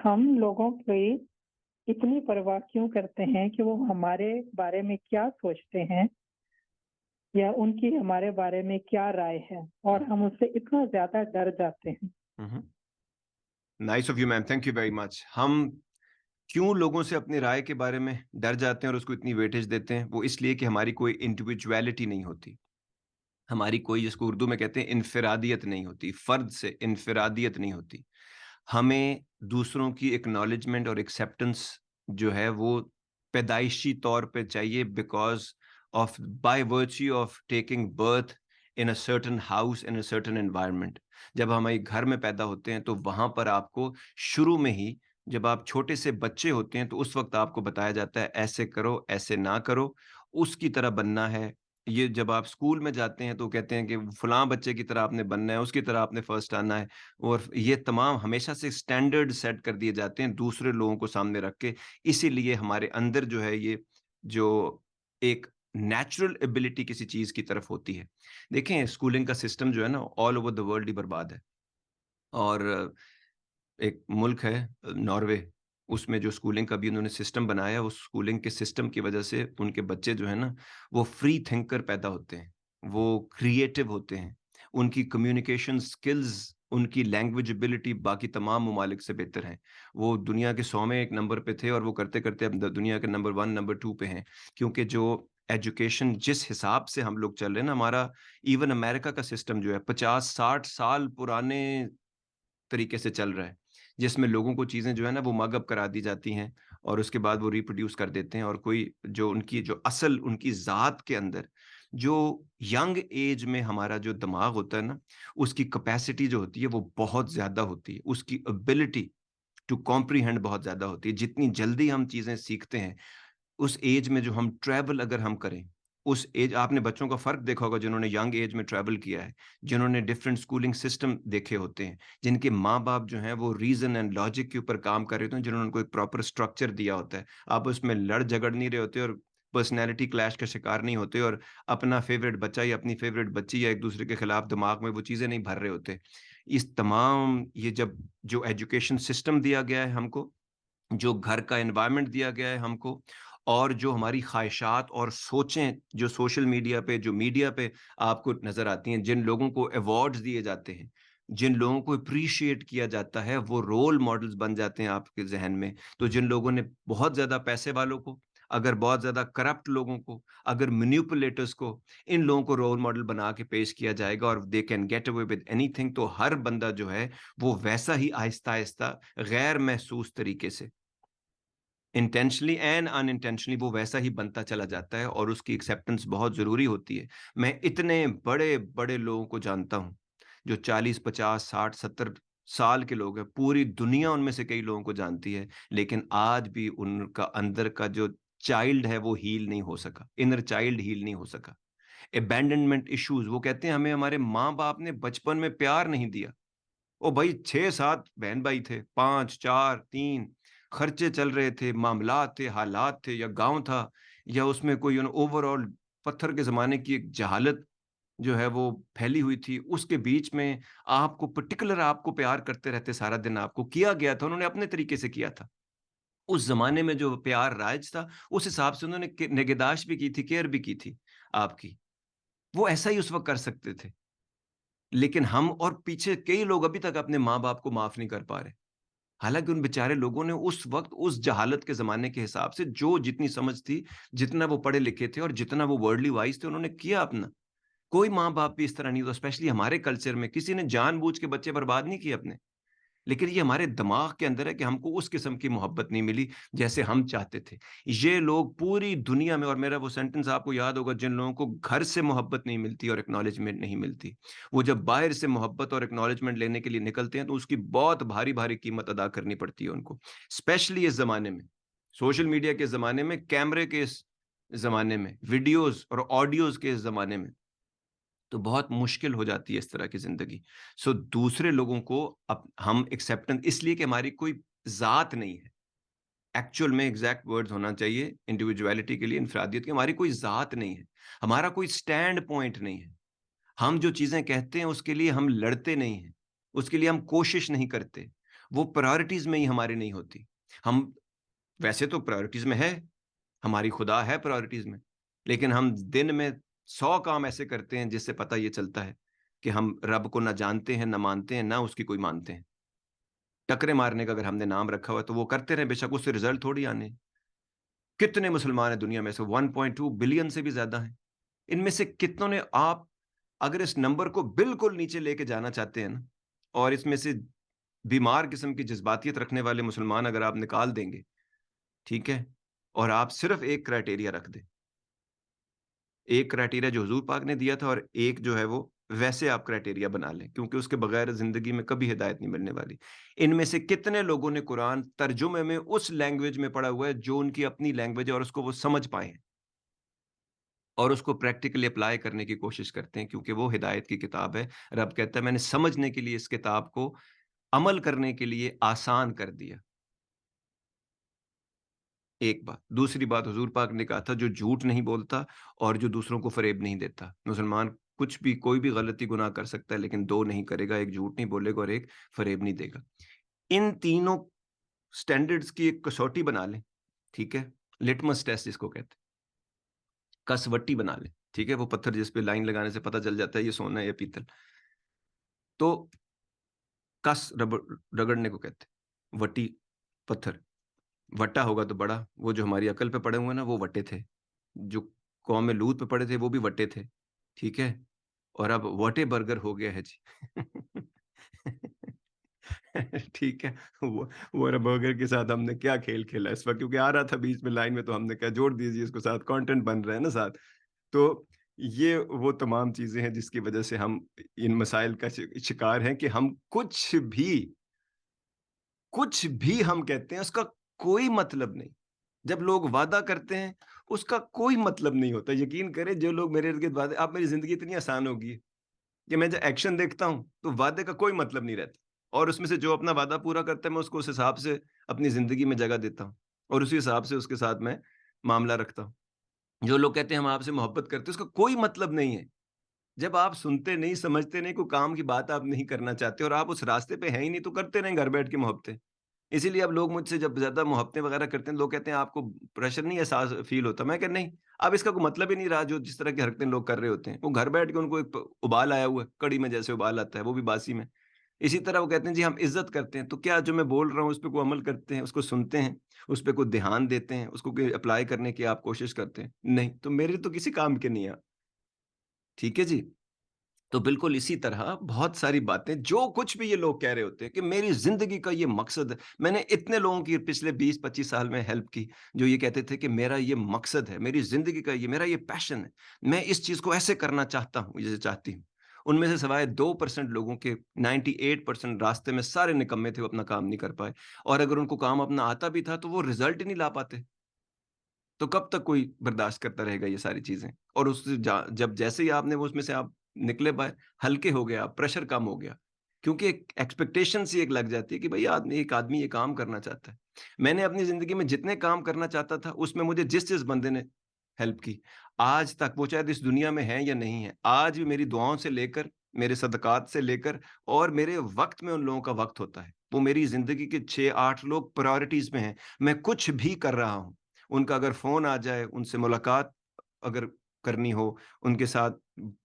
हम लोगों की इतनी परवाह क्यों करते हैं कि वो हमारे बारे में क्या सोचते हैं या उनकी हमारे बारे में क्या राय है, और हम उससे इतना ज्यादा डर जाते हैं। Nice of you ma'am, thank you very much. हम क्यों लोगों से अपनी राय के बारे में डर जाते हैं और उसको इतनी वेटेज देते हैं? वो इसलिए कि हमारी कोई इंडिविजुअलिटी नहीं होती, हमारी कोई, जिसको उर्दू में कहते हैं इनफिरादियत नहीं होती, फर्द से इनफिरादियत नहीं होती। हमें दूसरों की एक्नॉलेजमेंट और एक्सेप्टेंस जो है वो पैदाइशी तौर पे चाहिए, because of by virtue of taking birth in a certain house in a certain environment. जब हम एक घर में पैदा होते हैं तो वहां पर आपको शुरू में ही, जब आप छोटे से बच्चे होते हैं तो उस वक्त आपको बताया जाता है ऐसे करो, ऐसे ना करो, उसकी तरह बनना है। ये जब आप स्कूल में जाते हैं तो कहते हैं कि फलां बच्चे की तरह आपने बनना है, उसकी तरह आपने फर्स्ट आना है। और ये तमाम हमेशा से स्टैंडर्ड सेट कर दिए जाते हैं दूसरे लोगों को सामने रख के। इसीलिए हमारे अंदर जो है ये जो एक नेचुरल एबिलिटी किसी चीज की तरफ होती है। देखें, स्कूलिंग का सिस्टम जो है ना ऑल ओवर द वर्ल्ड ही बर्बाद है। और एक मुल्क है नॉर्वे, उसमें जो स्कूलिंग का भी उन्होंने सिस्टम बनाया, उस स्कूलिंग के सिस्टम की वजह से उनके बच्चे जो है ना वो फ्री थिंकर पैदा होते हैं, वो क्रिएटिव होते हैं, उनकी कम्युनिकेशन स्किल्स, उनकी लैंग्वेज एबिलिटी बाकी तमाम ममालिक से बेहतर हैं। वो दुनिया के 100 में एक नंबर पे थे और वो करते करते अब दुनिया के नंबर 1 नंबर 2 पे हैं। क्योंकि जो एजुकेशन जिस हिसाब से हम लोग चल रहे हैं ना, हमारा इवन अमेरिका का सिस्टम जो है 50-60 साल पुराने तरीके से चल रहा है, जिसमें लोगों को चीज़ें जो है ना वो मग अप करा दी जाती हैं और उसके बाद वो रिप्रोड्यूस कर देते हैं। और कोई जो उनकी जो असल उनकी ज़ात के अंदर जो यंग एज में हमारा जो दिमाग होता है ना, उसकी कैपेसिटी जो होती है वो बहुत ज़्यादा होती है। उसकी एबिलिटी टू कॉम्प्रिहेंड बहुत ज़्यादा होती है। जितनी जल्दी हम चीज़ें सीखते हैं, उस एज में जो हम ट्रैवल अगर हम करें, उस एज, आपने बच्चों का फ़र्क देखा होगा जिन्होंने यंग एज में ट्रैवल किया है, जिन्होंने डिफरेंट स्कूलिंग सिस्टम देखे होते हैं, जिनके माँ-बाप जो हैं वो रीज़न एंड लॉजिक के ऊपर काम कर रहे होते हैं, जिन्होंने उनको एक प्रॉपर स्ट्रक्चर दिया होता है। आप उसमें लड़-झगड़ नहीं रहे होते और पर्सनैलिटी क्लैश का शिकार नहीं होते और अपना फ़ेवरेट बच्चा या अपनी फ़ेवरेट बच्ची या एक-दूसरे के खिलाफ दिमाग में वो चीज़ें नहीं भर रहे होते। इस तमाम ये जब जो एजुकेशन सिस्टम दिया गया है हमको, जो घर का एनवायरनमेंट दिया गया है हमको, और जो हमारी ख्वाहिशात और सोचें जो सोशल मीडिया पे, जो मीडिया पे आपको नज़र आती हैं, जिन लोगों को अवार्ड्स दिए जाते हैं, जिन लोगों को एप्रिशिएट किया जाता है, वो रोल मॉडल्स बन जाते हैं आपके ज़हन में। तो जिन लोगों ने बहुत ज़्यादा पैसे वालों को, अगर बहुत ज़्यादा करप्ट लोगों को, अगर मैनिपुलेटर्स को, इन लोगों को रोल मॉडल बना के पेश किया जाएगा और they can get away with anything, तो हर बंदा जो है, वो वैसा ही आहिस्ता-आहिस्ता गैर महसूस तरीके से, इंटेंशनली एंड अनइंटेंशनली वो वैसा ही बनता चला जाता है और उसकी एक्सेप्टेंस बहुत ज़रूरी होती है। मैं इतने बड़े-बड़े लोगों को जानता हूँ, जो 40, 50, 60, 70 साल के लोग हैं, पूरी दुनिया उनमें से कई लोगों को जानती है, लेकिन आज भी उनका अंदर का जो चाइल्ड है वो हील नहीं हो सका, इनर चाइल्ड हील नहीं हो सका। अबैंडनमेंट इश्यूज़, वो कहते हैं हमें हमारे माँ-बाप ने बचपन में प्यार नहीं दिया। ओ भाई 6-7 बहन-भाई थे, 5, 4, 3, खर्चे चल रहे थे, मामलात थे, हालात थे, या गाँव था, या उसमें कोई ओवरऑल पत्थर के ज़माने की एक जहालत जो है वो फैली हुई थी। उसके बीच में आपको पर्टिकुलर आपको प्यार करते रहते सारा दिन, आपको किया गया था, उन्होंने अपने तरीके से किया था। उस ज़माने में जो प्यार राइज था, उस हिसाब से उन्होंने निगहदाश्त भी की थी, केयर भी की थी आपकी। वो ऐसा ही उस वक़्त कर सकते थे। लेकिन हम और पीछे कई लोग अभी तक अपने माँ-बाप को माफ़ नहीं कर पा रहे। हालाँकि उन बेचारे लोगों ने उस वक़्त उस जहालत के ज़माने के हिसाब से जो जितनी समझ थी, जितना वो पढ़े लिखे थे और जितना वो वर्ल्डली वाइज़ थे, उन्होंने किया अपना। कोई माँ-बाप भी इस तरह नहीं होता, स्पेशली हमारे कल्चर में किसी ने जानबूझ के बच्चे बर्बाद नहीं किए अपने। लेकिन ये हमारे दिमाग के अंदर है कि हमको उस किस्म की मोहब्बत नहीं मिली जैसे हम चाहते थे। ये लोग पूरी दुनिया में, और मेरा वो सेंटेंस आपको याद होगा, जिन लोगों को घर से मोहब्बत नहीं मिलती और एक्नॉलेजमेंट नहीं मिलती, वो जब बाहर से मोहब्बत और एक्नॉलेजमेंट लेने के लिए निकलते हैं तो उसकी बहुत भारी-भारी कीमत अदा करनी पड़ती है उनको। स्पेशली इस ज़माने में, सोशल मीडिया के ज़माने में, कैमरे के इस ज़माने में, वीडियोज़ और ऑडियोज़ के इस ज़माने में। तो बहुत मुश्किल हो जाती है इस तरह की ज़िंदगी। सो दूसरे लोगों को हम एक्सेप्टेंस, इसलिए कि हमारी कोई ज़ात नहीं है। एक्चुअल में एग्ज़ैक्ट वर्ड्स होना चाहिए इंडिविडुअलिटी के लिए, इनफ़रादियत की, हमारी कोई ज़ात नहीं है। हमारा कोई स्टैंड पॉइंट नहीं है। हम जो चीज़ें कहते हैं उसके लिए हम लड़ते नहीं हैं। उसके लिए हम कोशिश नहीं करते। वो प्रायोरिटीज में ही हमारी नहीं होती। हम वैसे तो प्रायोरिटीज में है, हमारी खुदा है प्रायोरिटीज में, लेकिन हम दिन में 100 काम ऐसे करते हैं जिससे पता ये चलता है कि हम रब को ना जानते हैं, ना मानते हैं, ना उसकी कोई मानते हैं। टकरे मारने का अगर हमने नाम रखा हुआ है तो वो करते रहें, बेशक उससे रिजल्ट थोड़ी आने हैं। कितने मुसलमान हैं दुनिया में से? 1.2 बिलियन से भी ज्यादा हैं। इनमें से कितनों ने, आप अगर इस नंबर को बिल्कुल नीचे लेके जाना चाहते हैं ना, और इसमें से बीमार किस्म की जज्बातियत रखने वाले मुसलमान अगर आप निकाल देंगे, ठीक है, और आप सिर्फ एक क्राइटेरिया रख दें, एक क्राइटेरिया जो हुजूर पाक ने दिया था और एक जो है वो वैसे आप क्राइटेरिया बना लें, क्योंकि उसके बगैर जिंदगी में कभी हिदायत नहीं मिलने वाली। इनमें से कितने लोगों ने कुरान तर्जुमे में उस लैंग्वेज में पढ़ा हुआ है जो उनकी अपनी लैंग्वेज है और उसको वो समझ पाए हैं और उसको प्रैक्टिकली अप्लाई करने की कोशिश करते हैं, क्योंकि वो हिदायत की किताब है। रब कहता है मैंने समझने के लिए इस किताब को अमल करने के लिए आसान कर दिया। एक बात। दूसरी बात, हुजूर पाक ने कहा था जो झूठ नहीं बोलता और जो दूसरों को फ़रेब नहीं देता। मुसलमान कुछ भी, कोई भी गलती गुनाह कर सकता है, लेकिन 2 नहीं करेगा, एक झूठ नहीं बोलेगा और एक फ़रेब नहीं देगा। इन तीनों स्टैंडर्ड्स की एक कसौटी बना लें, ठीक है? लिटमस टेस्ट जिसको कहते हैं, कसवट्टी बना लें, ठीक है? वो पत्थर जिस पे लाइन लगाने से पता चल जाता है ये सोना है या पीतल। तो कस रगड़ने को कहते हैं, वट्टी पत्थर। वट्टा होगा तो बड़ा, वो जो हमारी अकल पे पड़े हुए हैं ना वो वट्टे थे। जो कौम लूत पे पड़े थे वो भी वट्टे थे, ठीक है? और अब वटे बर्गर हो गया है जी। ठीक है, वो बर्गर के साथ हमने क्या खेल खेला इस वक्त, क्योंकि आ रहा था बीच में लाइन में तो हमने कहा जोड़ दीजिए इसको, साथ कंटेंट बन रहा है ना साथ। तो ये वो तमाम चीजें हैं जिसकी वजह से हम इन मसाइल का शिकार हैं कि हम कुछ भी हम कहते हैं उसका कोई मतलब नहीं। जब लोग वादा करते हैं, उसका कोई मतलब नहीं होता। यकीन करें जो लोग मेरे इर्द-गिर्द वादे, अब मेरी ज़िंदगी इतनी आसान हो गई है कि मैं जब एक्शन देखता हूँ, तो वादे का कोई मतलब नहीं रहता। और उसमें से जो अपना वादा पूरा करता है, मैं उसको उस हिसाब से अपनी ज़िंदगी में जगह देता हूँ और उसी हिसाब से उसके साथ मैं मामला रखता हूँ। जो लोग कहते हैं हम आपसे मोहब्बत करते हैं, उसका कोई मतलब नहीं है। जब आप सुनते नहीं, समझते नहीं, कोई काम की बात आप नहीं करना चाहते और आप उस रास्ते पे हैं ही नहीं, तो करते रहें घर बैठ के मोहब्बतें। इसीलिए अब लोग मुझसे जब ज़्यादा मोहब्बतें वगैरह करते हैं, लोग कहते हैं आपको प्रेशर नहीं एहसास फ़ील होता? मैं कहा नहीं, अब इसका कोई मतलब ही नहीं रहा जो जिस तरह की हरकतें लोग कर रहे होते हैं। वो घर बैठ के उनको एक प उबाल आया हुआ है, कढ़ी में जैसे उबाल आता है, वो भी बासी में। इसी तरह वो कहते हैं जी हम इज़्ज़त करते हैं, तो क्या जो मैं बोल रहा हूँ उस पे कोई अमल करते हैं, उसको सुनते हैं, उस पे कोई ध्यान देते हैं, उसको कोई अप्लाई करने की आप कोशिश करते हैं? नहीं, तो मेरे तो किसी काम के नहीं आप। ठीक है जी? तो बिल्कुल इसी तरह बहुत सारी बातें जो कुछ भी ये लोग कह रहे होते हैं कि मेरी ज़िंदगी का ये मकसद है। मैंने इतने लोगों की पिछले 20-25 साल में हेल्प की, जो ये कहते थे कि मेरा ये मकसद है, मेरी ज़िंदगी का ये मेरा ये पैशन है। मैं इस चीज़ को ऐसे करना चाहता हूँ, जैसे चाहती हूँ। उनमें से सिवाय 2% लोगों के 98% रास्ते में सारे निकम्मे थे, वो अपना काम नहीं कर पाए। और अगर उनको काम अपना आता भी था, तो वो रिज़ल्ट ही नहीं ला पाते। तो कब तक कोई बर्दाश्त करता रहेगा ये सारी चीज़ें? और उससे जब जैसे ही आपने वो उसमें से आप निकले बाहर, हल्के हो गए आप, प्रेशर कम हो गया। क्योंकि एक एक्सपेक्टेशन सी एक लग जाती है कि भई एक आदमी ये काम करना चाहता है। मैंने अपनी ज़िंदगी में जितने काम करना चाहता था, उसमें मुझे जिस-जिस बंदे ने हेल्प की, आज तक वो चाहे इस दुनिया में है या नहीं है, आज भी मेरी दुआओं से लेकर, मेरे सदक़ात से लेकर और मेरे वक़्त में उन लोगों का वक़्त होता है। वो मेरी ज़िंदगी के 6-8 लोग प्रायोरिटीज़ में हैं। मैं कुछ भी कर रहा हूँ, उनका अगर फ़ोन आ जाए, उनसे मुलाकात अगर करनी हो, उनके साथ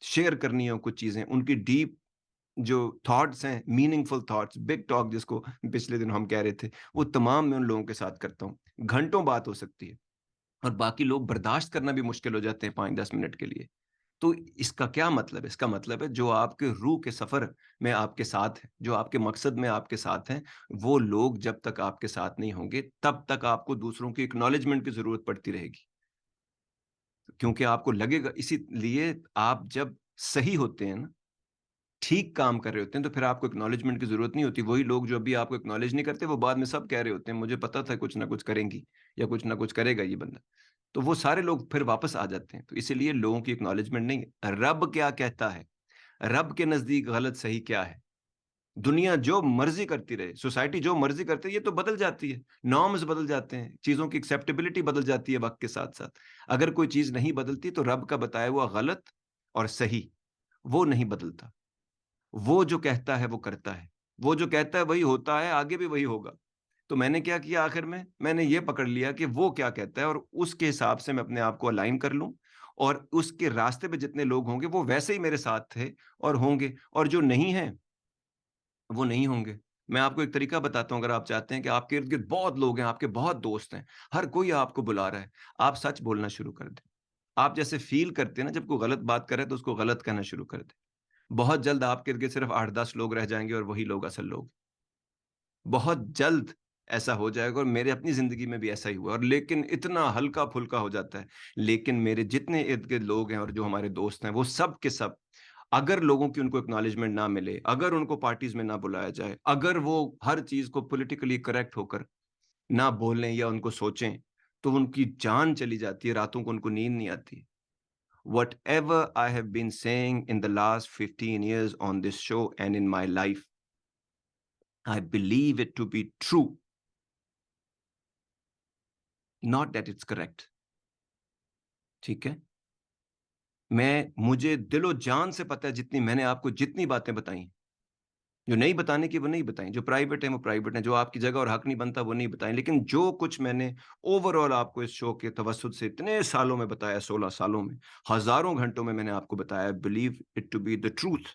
शेयर करनी हो कुछ चीज़ें, उनकी डीप जो थॉट्स हैं, मीनिंगफुल थॉट्स, बिग टॉक जिसको पिछले दिन हम कह रहे थे, वो तमाम मैं उन लोगों के साथ करता हूँ। घंटों बात हो सकती है और बाकी लोग बर्दाश्त करना भी मुश्किल हो जाते हैं 5-10 मिनट के लिए। तो इसका क्या मतलब है? इसका मतलब है जो आपके रूह के सफ़र में आपके साथ हैं, जो आपके मकसद में आपके साथ हैं, वो लोग जब तक आपके साथ नहीं होंगे, तब तक आपको दूसरों की एक्नॉलेजमेंट की ज़रूरत पड़ती रहेगी। क्योंकि आपको लगेगा, इसीलिए आप जब सही होते हैं ना, ठीक काम कर रहे होते हैं, तो फिर आपको एक्नॉलेजमेंट की ज़रूरत नहीं होती। वही लोग जो अभी आपको एक्नॉलेज नहीं करते, वो बाद में सब कह रहे होते हैं, मुझे पता था कुछ ना कुछ करेंगी या कुछ ना कुछ करेगा ये बंदा। तो वो सारे लोग फिर वापस आ जाते हैं। तो इसीलिए लोगों की एक्नॉलेजमेंट नहीं है। रब क्या कहता है? रब के नज़दीक गलत सही क्या है? दुनिया जो मर्ज़ी करती रहे, सोसाइटी जो मर्ज़ी करती है, ये तो बदल जाती है। नॉर्म्स बदल जाते हैं, चीज़ों की एक्सेप्टेबिलिटी बदल जाती है वक़्त के साथ-साथ। अगर कोई चीज़ नहीं बदलती, तो रब का बताया हुआ गलत और सही, वो नहीं बदलता। वो जो कहता है, वो करता है। वो जो कहता है वही होता है, आगे भी वही होगा। तो मैंने क्या किया आखिर में, मैंने ये पकड़ लिया कि वो क्या कहता है और उसके हिसाब से मैं अपने आप को अलाइन कर लूँ और उसके रास्ते पे जितने लोग होंगे वो वैसे ही मेरे साथ थे और होंगे, और जो नहीं हैं, वो नहीं होंगे। मैं आपको एक तरीका बताता हूँ, अगर आप चाहते हैं कि आपके इर्द-गिर्द बहुत लोग हैं, आपके बहुत दोस्त हैं, हर कोई आपको बुला रहा है, आप सच बोलना शुरू कर दें। आप जैसे फ़ील करते हैं ना जब कोई गलत बात करे तो उसको गलत कहना शुरू कर दें। बहुत जल्द आपके इर्द-गिर्द सिर्फ़ 8-10 लोग रह जाएँगे और वही लोग असल लोग। बहुत जल्द ऐसा हो जाएगा और मेरे अपनी ज़िंदगी में भी ऐसा ही हुआ, और लेकिन इतना हल्का-फुल्का हो जाता है। लेकिन मेरे जितने इर्द-गिर्द लोग हैं और जो हमारे दोस्त हैं, वो सब के सब, अगर लोगों की उनको एक्नॉलेजमेंट ना मिले, अगर उनको पार्टीज़ में ना बुलाया जाए, अगर वो हर चीज़ को पॉलिटिकली करेक्ट होकर ना बोलें या उनको सोचें, तो उनकी जान चली जाती है, रातों को उनको नींद नहीं आती। Whatever I have been saying in the last 15 years on this show and in my life, I believe it to be true, not that it's correct. ठीक है? मुझे दिलो-जान से पता है, जितनी मैंने आपको जितनी बातें बताई, जो नहीं बताने की वो नहीं बताई, जो प्राइवेट है वो प्राइवेट है, जो आपकी जगह और हक नहीं बनता वो नहीं बताई। लेकिन जो कुछ मैंने ओवरऑल आपको इस शो के तवज्जुद से इतने सालों में बताया, 16 सालों में, हज़ारों घंटों में मैंने आपको बताया, believe it to be the truth.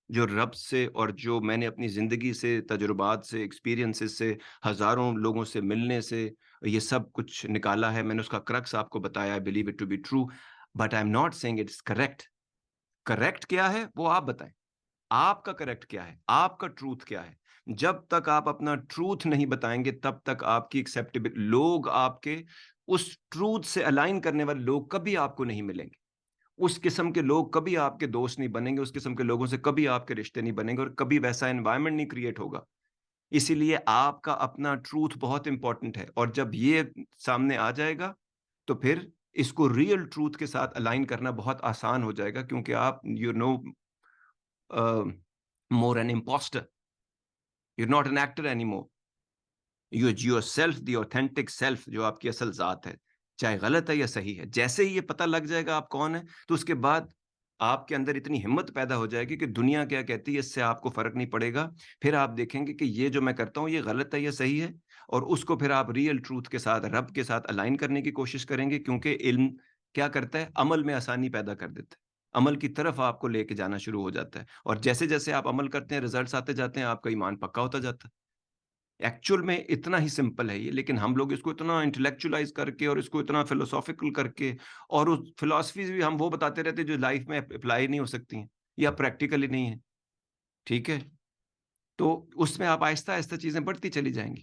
जो रब से और जो मैंने अपनी ज़िंदगी से, तजुर्बात से, एक्सपीरियंसेस से, हज़ारों लोगों से मिलने से ये सब कुछ निकाला है, मैंने उसका क्रक्स आपको बताया, I believe it to be true, but I am not saying it's correct. Correct क्या है वो आप बताएँ। आपका करेक्ट क्या है? आपका ट्रूथ क्या है? जब तक आप अपना ट्रूथ नहीं बताएँगे, तब तक आपकी लोग आपके उस ट्रूथ से अलाइन करने वाले लोग कभी आपको नहीं मिलेंगे। उस किस्म के लोग कभी आपके दोस्त नहीं बनेंगे, उस किस्म के लोगों से कभी आपके रिश्ते नहीं बनेंगे और कभी वैसा एनवायरनमेंट नहीं क्रिएट होगा। इसीलिए आपका अपना ट्रूथ बहुत इम्पोर्टेंट है, और जब ये सामने आ जाएगा, तो फिर इसको रियल ट्रूथ के साथ अलाइन करना बहुत आसान हो जाएगा, क्योंकि आप uh, more an impostor, you are not an actor anymore. You are yourself, the authentic self, जो आपकी असल ज़ात है, चाहे गलत है या सही है। जैसे ही ये पता लग जाएगा आप कौन हैं, तो उसके बाद आपके अंदर इतनी हिम्मत पैदा हो जाएगी कि दुनिया क्या कहती है इससे आपको फ़र्क नहीं पड़ेगा। फिर आप देखेंगे कि ये जो मैं करता हूँ ये गलत है या सही है, और उसको फिर आप रियल ट्रूथ के साथ, रब के साथ अलाइन करने की कोशिश करेंगे, क्योंकि इल्म क्या करता है? अमल में आसानी पैदा कर देता है। अमल की तरफ आपको लेके जाना शुरू हो जाता है, और जैसे-जैसे आप अमल करते हैं, रिज़ल्ट्स आते जाते हैं, आपका ईमान पक्का होता जाता है। एक्चुअल में इतना ही सिंपल है ये, लेकिन हम लोग इसको इतना इंटेलेक्चुअलाइज़ करके और इसको इतना फिलोसॉफ़िकल करके, और उस फिलॉसफीज़ भी हम वो बताते रहते हैं जो लाइफ़ में अप्लाई नहीं हो सकती हैं या प्रैक्टिकली नहीं है, ठीक है? तो उसमें आप आहिस्ता-आहिस्ता चीज़ें बढ़ती चली जाएँगी।